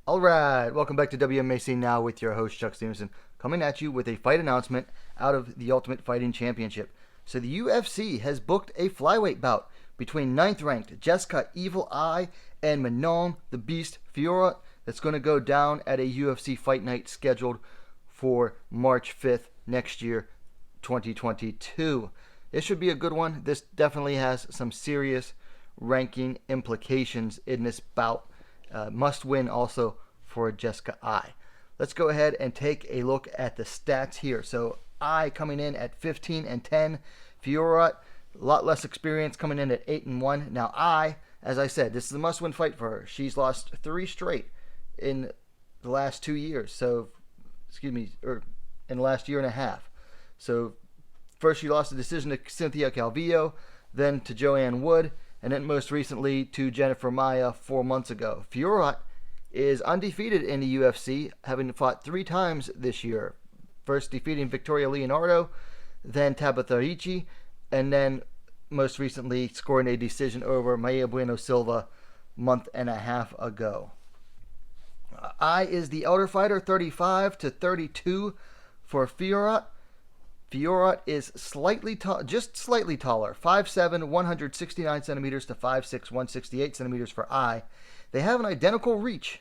All right, welcome back to WMMA Now with your host Chuck Stevenson, coming at you with a fight announcement out of the Ultimate Fighting Championship. So the UFC has booked a flyweight bout between ninth-ranked Jessica Evil Eye and Manon the Beast Fiorot that's going to go down at a UFC Fight Night scheduled for March 5th next year, 2022. This should be a good one. This definitely has some serious ranking implications in this bout. Must win also for Jessica Eye. Let's go ahead and take a look at the stats here. So Eye coming in at 15-10. Fiorot, a lot less experience, coming in at 8-1. Now Eye, as I said, this is a must-win fight for her. She's lost 3 straight in the last 2 years. So, in the last year and a half. So first she lost a decision to Cynthia Calvillo, then to Joanne Wood, and then most recently to Jennifer Maia 4 months ago. Fiorot is undefeated in the UFC, having fought 3 times this year. First defeating Victoria Leonardo, then Tabitha Ricci, and then most recently scoring a decision over Maia Bueno Silva a month and a half ago. I is the elder fighter, 35-32 for Fiorot. Fiorot is just slightly taller, 5'7", 169 centimeters to 5'6", 168 centimeters for Eye. They have an identical reach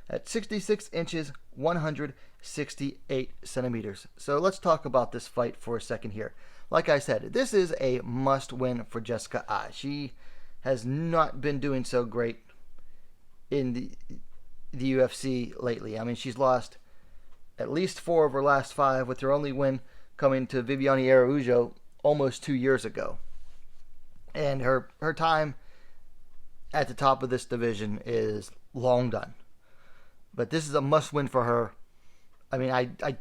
at 66 inches, 168 centimeters. So let's talk about this fight for a second here. Like I said, this is a must-win for Jessica Eye. She has not been doing so great in the UFC lately. I mean, she's lost at least 4 of her last 5, with her only win coming to Viviane Araújo almost 2 years ago. And her time at the top of this division is long done. But this is a must-win for her. I mean, I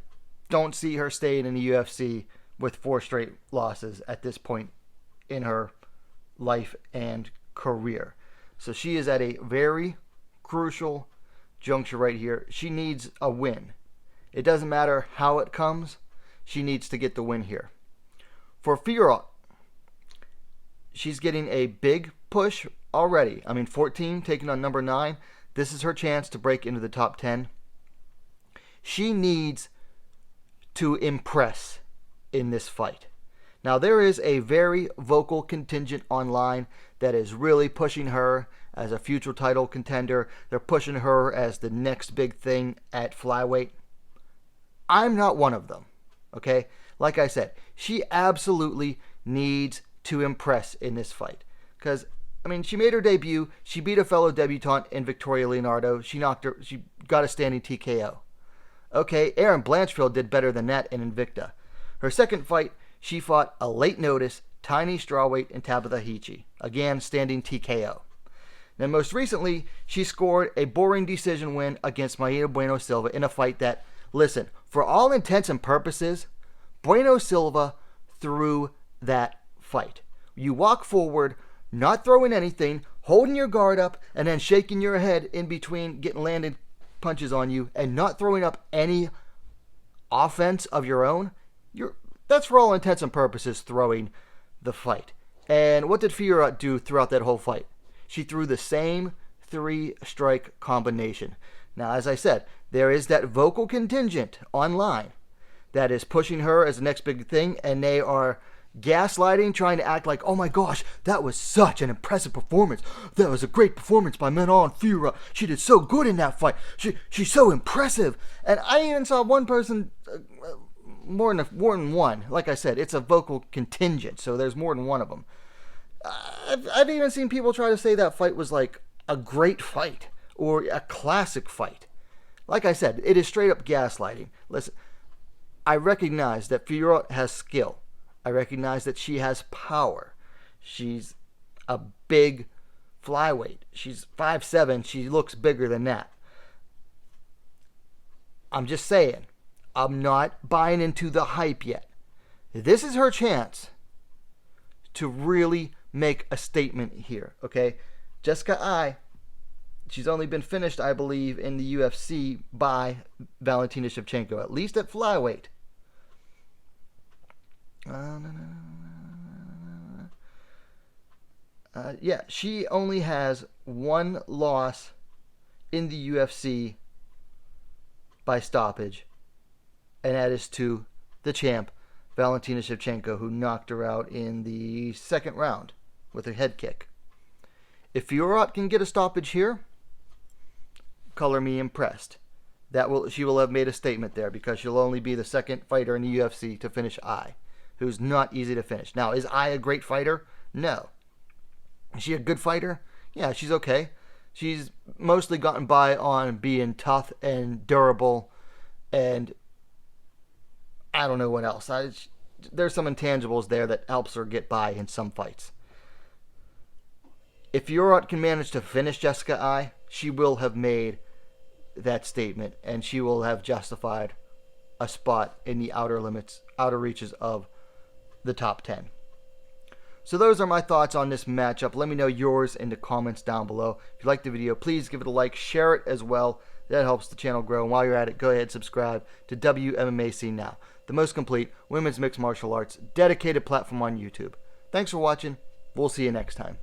don't see her staying in the UFC with 4 straight losses at this point in her life and career. So she is at a very crucial juncture right here. She needs a win. It doesn't matter how it comes. She needs to get the win here. For Fiorot, she's getting a big push already. I mean, 14 taking on number 9. This is her chance to break into the top 10. She needs to impress in this fight. Now, there is a very vocal contingent online that is really pushing her as a future title contender. They're pushing her as the next big thing at flyweight. I'm not one of them. Okay? Like I said, she absolutely needs to impress in this fight. Because, I mean, she made her debut. She beat a fellow debutante in Victoria Leonardo. She got a standing TKO. Okay, Erin Blanchfield did better than that in Invicta. Her second fight, she fought a late notice, tiny strawweight in Tabitha Ricci. Again, standing TKO. Then most recently, she scored a boring decision win against Maia Bueno Silva in a fight that, listen, for all intents and purposes, Bueno Silva threw that fight. You walk forward, not throwing anything, holding your guard up, and then shaking your head in between getting landed punches on you, and not throwing up any offense of your own. That's for all intents and purposes throwing the fight. And what did Fiorot do throughout that whole fight? She threw the same 3-strike combination. Now, as I said, there is that vocal contingent online that is pushing her as the next big thing, and they are gaslighting, trying to act like, oh my gosh, that was such an impressive performance. That was a great performance by Manon Fiorot. She did so good in that fight. She's so impressive. And I even saw one person, more than one. Like I said, it's a vocal contingent, so there's more than one of them. I've even seen people try to say that fight was like a great fight or a classic fight. Like I said, it is straight up gaslighting. Listen, I recognize that Fiorot has skill. I recognize that she has power. She's a big flyweight. She's 5'7". She looks bigger than that. I'm just saying, I'm not buying into the hype yet. This is her chance to really make a statement here, okay? Jessica Eye, she's only been finished, I believe, in the UFC by Valentina Shevchenko, at least at flyweight. Yeah, she only has one loss in the UFC by stoppage, and that is to the champ, Valentina Shevchenko, who knocked her out in the second round with a head kick. If Fiorot can get a stoppage here, color me impressed. She will have made a statement there, because she'll only be the second fighter in the UFC to finish Ai, who's not easy to finish. Now, is Ai a great fighter? No. Is she a good fighter? Yeah, she's okay. She's mostly gotten by on being tough and durable, and I don't know what else. There's some intangibles there that helps her get by in some fights. If Fiorot can manage to finish Jessica Ai, she will have made that statement, and she will have justified a spot in the outer reaches of the top 10. So those are my thoughts on this matchup. Let me know yours in the comments down below. If you liked the video, please give it a like, share it as well. That helps the channel grow. And while you're at it, go ahead and subscribe to WMMA Scene Now, the most complete women's mixed martial arts dedicated platform on YouTube. Thanks for watching. We'll see you next time.